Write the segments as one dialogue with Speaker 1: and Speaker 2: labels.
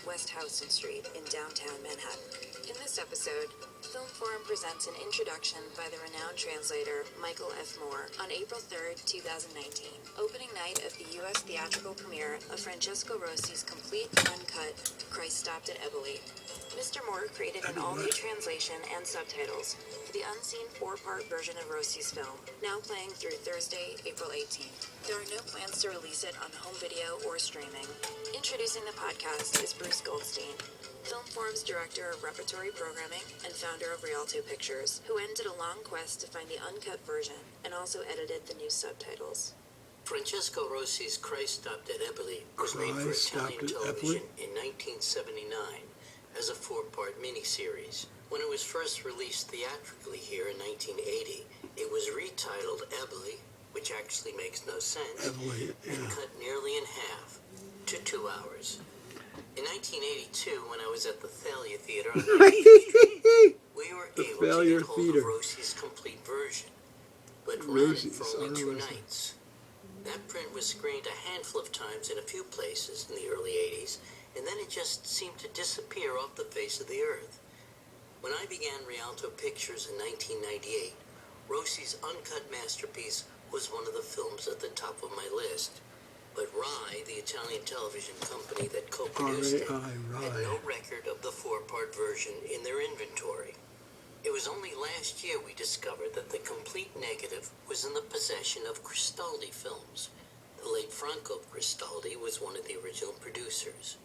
Speaker 1: West Houston Street in downtown Manhattan. In this episode, Film Forum presents an introduction by the renowned translator Michael F. Moore on April 3rd, 2019, opening night of the U.S. theatrical premiere of Francesco Rosi's complete, uncut Christ Stopped at Eboli. Mr. Moore created an all-new translation and subtitles for the unseen 4-part version of Rosi's film, now playing through Thursday, April 18th. There are no plans to release it on home video or streaming. Introducing the podcast is Bruce Goldstein, Film Forum's Director of Repertory Programming and founder of Rialto Pictures, who ended a long quest to find the uncut version and also edited the new subtitles.
Speaker 2: Francesco Rosi's Christ Stopped at Eboli was made for Italian television in 1979 as a 4-part miniseries. When it was first released theatrically here in 1980, it was retitled Eboli, which actually makes no sense, and cut nearly in half to 2 hours. In 1982, when I was at the Thalia Theater on 19th Street, we were able to get hold of Rosi's complete version, but ran it for only 2 nights. That print was screened a handful of times in a few places in the early 80s, and then it just seemed to disappear off the face of the earth. When I began Rialto Pictures in 1998, Rosi's uncut masterpiece was one of the films at the top of my list. But RAI, the Italian television company that co-produced it, had no record of the 4-part version in their inventory. It was only last year we discovered that the complete negative was in the possession of Cristaldi Films. The late Franco Cristaldi was one of the original producers.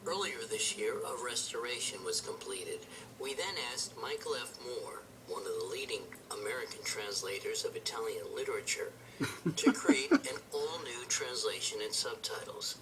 Speaker 2: Earlier this year, a restoration was completed. We then asked Michael F. Moore, one of the leading American translators of Italian literature, to create an all-new translation and subtitles.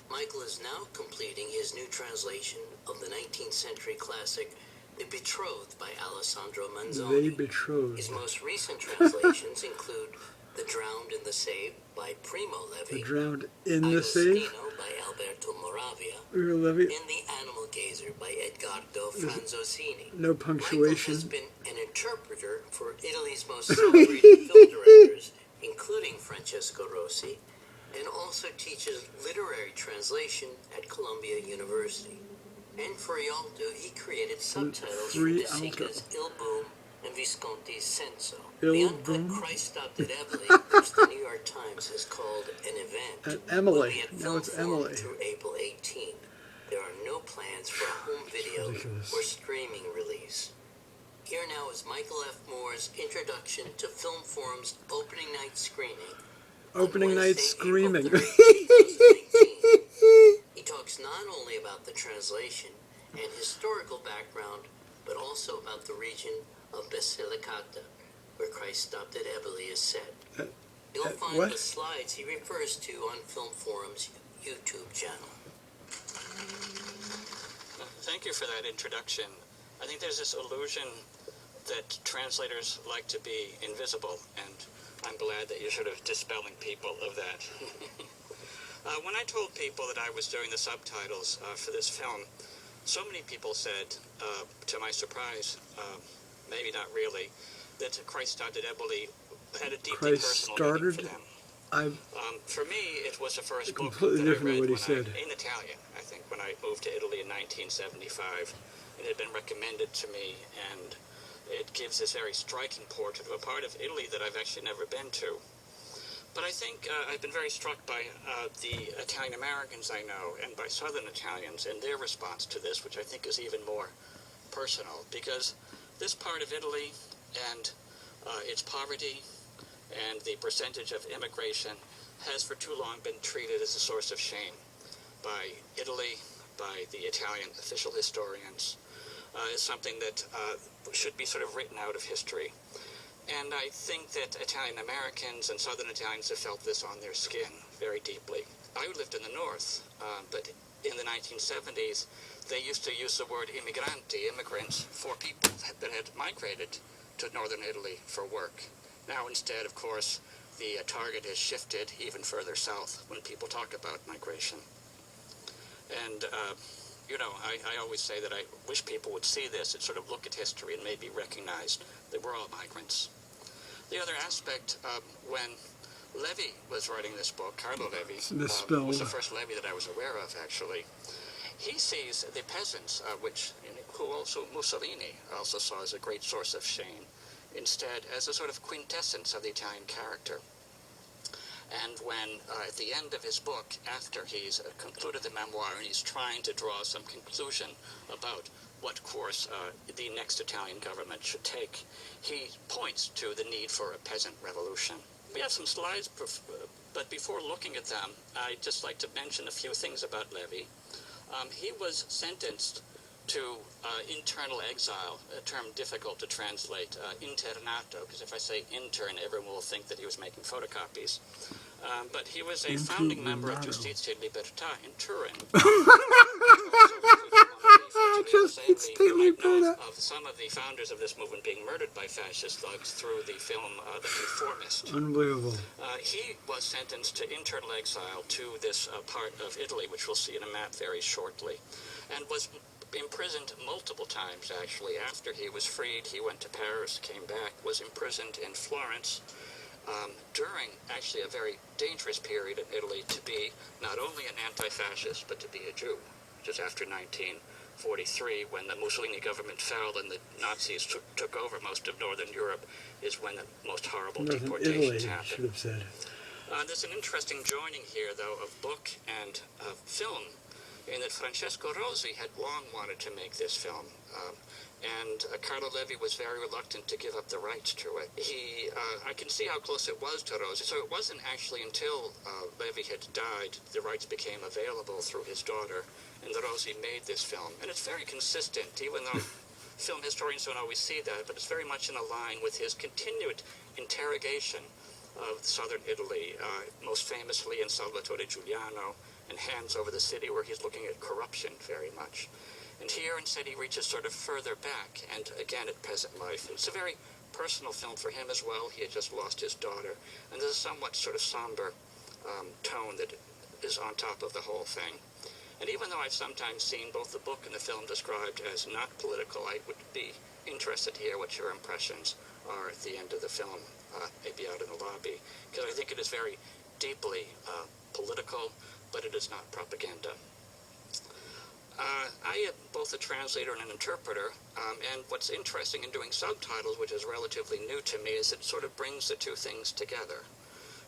Speaker 2: Michael is now completing his new translation of the 19th century classic, The Betrothed by Alessandro Manzoni.
Speaker 3: The Betrothed.
Speaker 2: His most recent translations include The Drowned and the Saved by Primo Levi,
Speaker 3: The Drowned in the Saved
Speaker 2: by Alberto Moravia,
Speaker 3: Levi.
Speaker 2: and The Animal Gazer by Edgardo Franzosini.
Speaker 3: No punctuation.
Speaker 2: Michael has been an interpreter for Italy's most celebrated film directors, including Francesco Rosi, and also teaches literary translation at Columbia University. And for Rialto, he created subtitles for De Sica's Il Boom and Visconti's Senso. The uncut Christ Stopped at Eboli, which the New York Times has called an event,
Speaker 3: At Emily.
Speaker 2: will be at
Speaker 3: Now it's
Speaker 2: Film Forum
Speaker 3: Emily.
Speaker 2: through April 18th. There are no plans for a home video or streaming release. Here now is Michael F. Moore's introduction to Film Forum's opening night screening.
Speaker 3: Opening night screaming.
Speaker 2: He talks not only about the translation and historical background, but also about the region of Basilicata, where Christ Stopped at Eboli is set. You'll find the slides he refers to on Film Forum's YouTube channel.
Speaker 4: Thank you for that introduction. I think there's this illusion that translators like to be invisible, and I'm glad that you're sort of dispelling people of that. When I told people that I was doing the subtitles for this film, so many people said, to my surprise, maybe not really, that Christ Stopped at Eboli had a deeply personal meaning for them. For me, it was the first book that I read in Italian, I think, when I moved to Italy in 1975. It had been recommended to me, and it gives this very striking portrait of a part of Italy that I've actually never been to. But I think I've been very struck by the Italian Americans I know and by Southern Italians and their response to this, which I think is even more personal, because this part of Italy and its poverty and the percentage of immigration has for too long been treated as a source of shame by Italy, by the Italian official historians. It's something that should be sort of written out of history. And I think that Italian Americans and Southern Italians have felt this on their skin very deeply. I lived in the North, but in the 1970s, they used to use the word immigranti, immigrants, for people that had migrated to northern Italy for work. Now, instead, of course, the target has shifted even further south when people talk about migration. And, I always say that I wish people would see this and sort of look at history and maybe recognize that we're all migrants. The other aspect, when Levi was writing this book, Carlo Levi, was the first Levi that I was aware of, actually. he sees the peasants, who also Mussolini also saw as a great source of shame, instead as a sort of quintessence of the Italian character. And when, at the end of his book, after he's concluded the memoir and he's trying to draw some conclusion about what course the next Italian government should take, he points to the need for a peasant revolution. We have some slides, but before looking at them, I'd just like to mention a few things about Levi. He was sentenced to internal exile, a term difficult to translate, internato, because if I say intern, everyone will think that he was making photocopies. But he was a founding member of Giustizia e Libertà in Turin. Of some of the founders of this movement being murdered by fascist thugs through the film The Conformist.
Speaker 3: Unbelievable.
Speaker 4: He was sentenced to internal exile to this part of Italy, which we'll see in a map very shortly, and was imprisoned multiple times, actually. After he was freed, he went to Paris, came back, was imprisoned in Florence, during actually a very dangerous period in Italy to be not only an anti-fascist, but to be a Jew, which is after 1943, when the Mussolini government fell and the Nazis took over most of Northern Europe, is when the most horrible deportations happened.
Speaker 3: Should have said.
Speaker 4: There's an interesting joining here, though, of book and film, in that Francesco Rosi had long wanted to make this film. And Carlo Levi was very reluctant to give up the rights to it. I can see how close it was to Rosi. So it wasn't actually until Levi had died, the rights became available through his daughter, and that Rosi made this film. And it's very consistent, even though film historians don't always see that, but it's very much in a line with his continued interrogation of southern Italy, most famously in Salvatore Giuliano, and Hands Over the City, where he's looking at corruption very much. And here, instead, he reaches sort of further back, and again at peasant life. It's a very personal film for him as well. He had just lost his daughter, and there's a somewhat sort of somber tone that is on top of the whole thing. And even though I've sometimes seen both the book and the film described as not political, I would be interested to hear what your impressions are at the end of the film, maybe out in the lobby, because I think it is very deeply political, but it is not propaganda. I am both a translator and an interpreter, and what's interesting in doing subtitles, which is relatively new to me, is it sort of brings the two things together.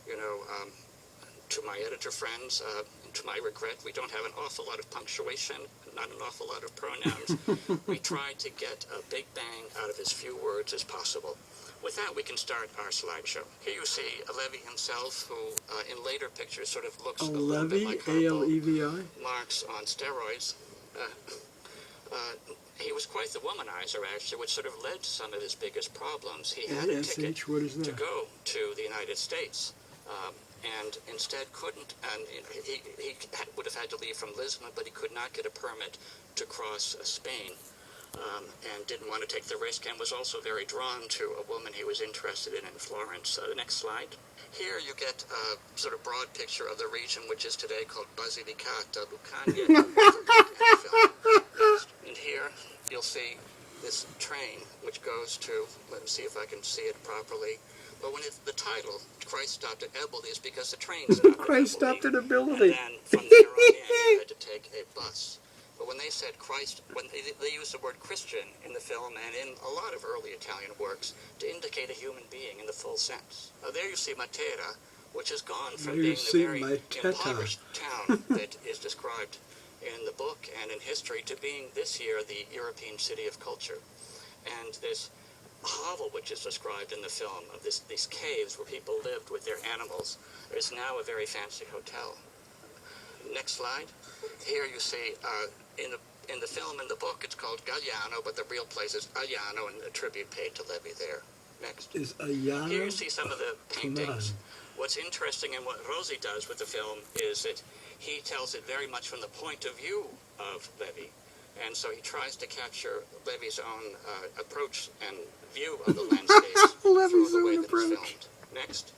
Speaker 4: You know, to my editor friends, to my regret, we don't have an awful lot of punctuation, not an awful lot of pronouns. We try to get a big bang out of as few words as possible. With that, we can start our slideshow. Here you see Levi himself, who in later pictures sort of looks a little bit like
Speaker 3: A-L-E-V-I?
Speaker 4: Marx on steroids. He was quite the womanizer, actually, which sort of led to some of his biggest problems. He had a ticket to go to the United States, and instead couldn't, and he would have had to leave from Lisbon, but he could not get a permit to cross Spain, and didn't want to take the risk, and was also very drawn to a woman he was interested in Florence. The next slide. Here you get a sort of broad picture of the region, which is today called Basilicata, Lucania. And here you'll see this train, which goes to, let me see if I can see it properly. But when the title, Christ Stopped at Eboli, is because the train stopped at
Speaker 3: Christ stopped at Eboli.
Speaker 4: And then from there on in, you had to take a bus. But when they said Christ, when they used the word Christian in the film and in a lot of early Italian works to indicate a human being in the full sense. There you see Matera, which has gone from being the very impoverished town that is described in the book and in history to being this year the European city of culture. And this hovel, which is described in the film, of these caves where people lived with their animals, is now a very fancy hotel. Next slide. Here you see in the film and the book it's called Galliano, but the real place is Agliano, and a tribute paid to Levi there. Next.
Speaker 3: Is Agliano?
Speaker 4: Here you see some of the paintings. What's interesting in what Rosi does with the film is that he tells it very much from the point of view of Levi. And so he tries to capture Levi's own approach and view of the landscapes through the way that it's filmed. Next.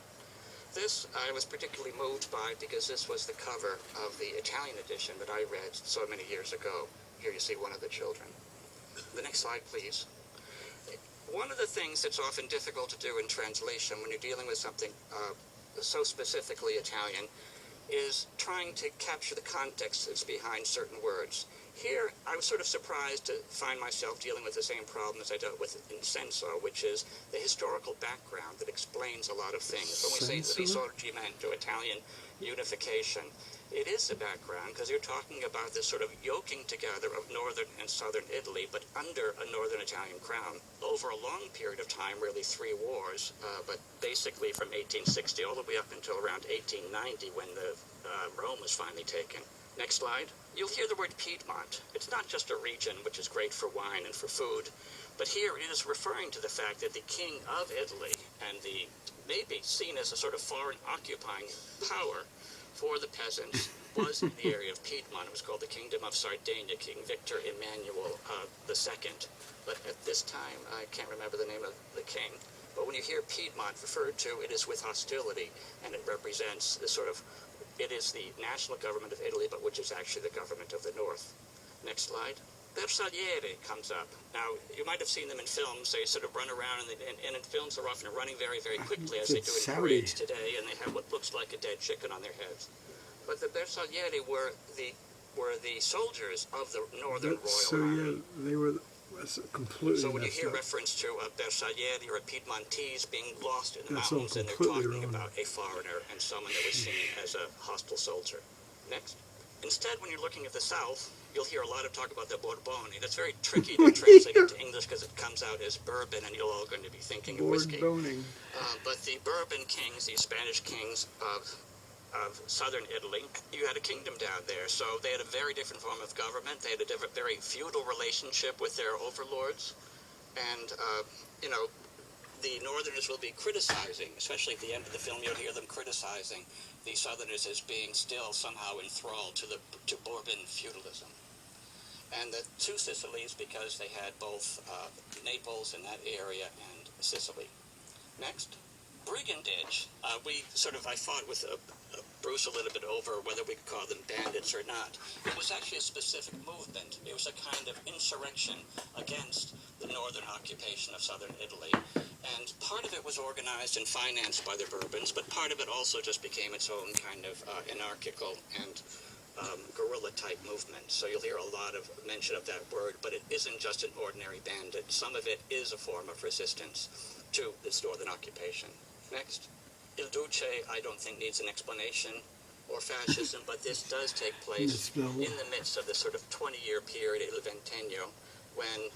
Speaker 4: This I was particularly moved by because this was the cover of the Italian edition that I read so many years ago. Here you see one of the children. The next slide, please. One of the things that's often difficult to do in translation when you're dealing with something so specifically Italian is trying to capture the context that's behind certain words. Here, I was sort of surprised to find myself dealing with the same problem as I dealt with in Senso, which is the historical background that explains a lot of things. When we say risorgimento, Italian unification, it is the background because you're talking about this sort of yoking together of northern and southern Italy, but under a northern Italian crown. Over a long period of time, really 3 wars, but basically from 1860 all the way up until around 1890 when the Rome was finally taken. Next slide. You'll hear the word Piedmont. It's not just a region which is great for wine and for food, but here it is referring to the fact that the king of Italy and the maybe seen as a sort of foreign occupying power for the peasants was in the area of Piedmont. It was called the Kingdom of Sardinia, King Victor Emmanuel II. But at this time, I can't remember the name of the king, but when you hear Piedmont referred to, it is with hostility, and it represents the sort of, it is the national government of Italy, but which is actually the government of the North. Next slide. Bersagliere comes up. Now, you might have seen them in films. They sort of run around, and in films they're often running very, very quickly, as they do in parades today, and they have what looks like a dead chicken on their heads. But the Bersagliere were the soldiers of the Northern Royal Army.
Speaker 3: Yeah, they were completely.
Speaker 4: So when you hear reference to a Bersagliere or a Piedmontese being lost in the mountains, then they're talking about a foreigner and someone that was seen as a hostile soldier. Next. Instead, when you're looking at the South, you'll hear a lot of talk about the Borboni. That's very tricky to translate into English because it comes out as bourbon, and you're all going to be thinking of whiskey. But the Bourbon kings, the Spanish kings of southern Italy, you had a kingdom down there. So they had a very different form of government. They had a very feudal relationship with their overlords. And, you know, the Northerners will be criticizing, especially at the end of the film, you'll hear them criticizing the Southerners as being still somehow enthralled to Bourbon feudalism. And the 2 Sicilies, because they had both Naples in that area and Sicily. Next. Brigandage. I fought with Bruce a little bit over whether we could call them bandits or not. It was actually a specific movement. It was a kind of insurrection against the northern occupation of southern Italy. And part of it was organized and financed by the Bourbons, but part of it also just became its own kind of anarchical and guerrilla-type movement. So you'll hear a lot of mention of that word, but it isn't just an ordinary bandit. Some of it is a form of resistance to this northern occupation. Next. Il Duce, I don't think needs an explanation, or fascism, but this does take place in the midst of this sort of 20-year period, Il Ventennio, when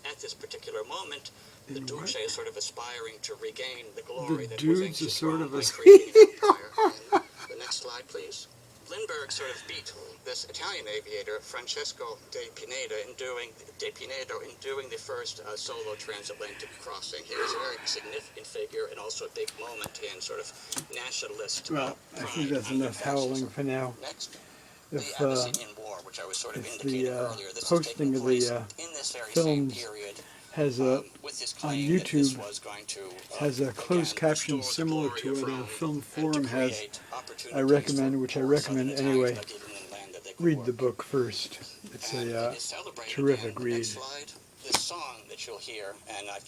Speaker 4: at this particular moment, the Duce is sort of aspiring to regain the glory that was ancient Rome by creating an empire. And the next slide, please. Lindbergh sort of beat this Italian aviator, Francesco Pinedo, in doing the first solo transatlantic crossing. He was a very significant figure and also a big moment in sort of nationalist
Speaker 3: Well, I think that's enough howling for now.
Speaker 4: Next.
Speaker 3: If
Speaker 4: the Abyssinian War, which I was sort of indicating earlier, this
Speaker 3: posting of the
Speaker 4: in this very
Speaker 3: films
Speaker 4: same period,
Speaker 3: has on YouTube has a closed caption similar to what a film forum has. I recommend anyway. Read the book first. It's a terrific read.
Speaker 4: This song that you'll hear, and I've